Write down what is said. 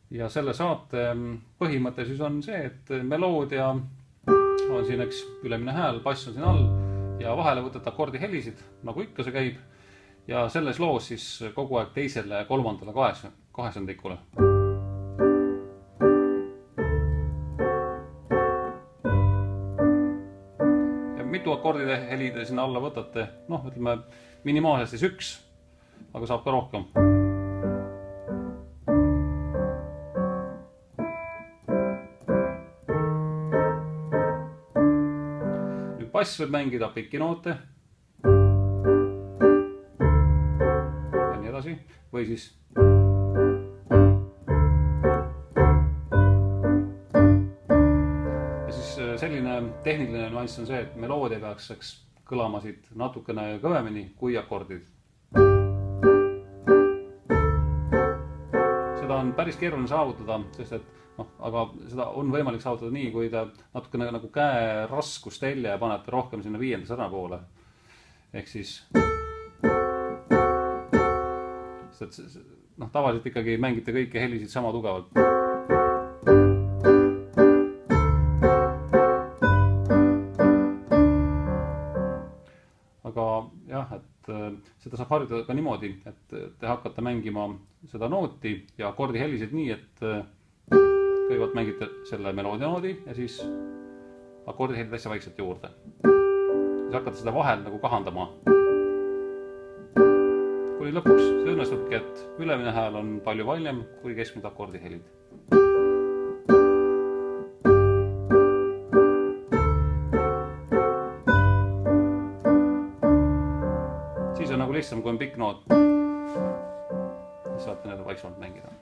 Ja selle saate põhimõte siis on see, et meloodia on siin üks ülemine hääl, bass on siin all ja vahele võtad akordi helisid, nagu ikka see käib. Ja selles loos siis kogu aeg teisele ja kolmandale kaheksandikule. Ja mitu akordide helide sinna alla võtate? Noh, ütleme minimaalselt siis üks, aga saab ka rohkem. Bass võib mängida pikki noote ja nii edasi, või siis ja siis selline tehniline nüanss on see, et meloodia peaks kõlama siit natukene kõvemini kui akordid. Seda on päris keeruline saavutada, sest et aga seda on võimalik saavutada nii, kui te natukene nagu käe raskust telje panete rohkem sinna viienda sõna poole. Ehk siis tavaliselt ikkagi mängite kõiki helisid sama tugevalt. Aga jah, et seda saab harjutada ka niimoodi, et te hakkate mängima seda nooti ja akordi helisid nii, et kõigepealt mängite selle meloodia noodi ja siis akordi helid hästi vaikselt juurde. Siis hakkate seda vahel nagu kahandama. Kuni lõpuks see õnnestubki, et ülemine hääl on palju valjem kui keskmised akordi helid. Siis on nagu lihtsam, kui on pikk noot. Siis saate need vaiksemalt mängida.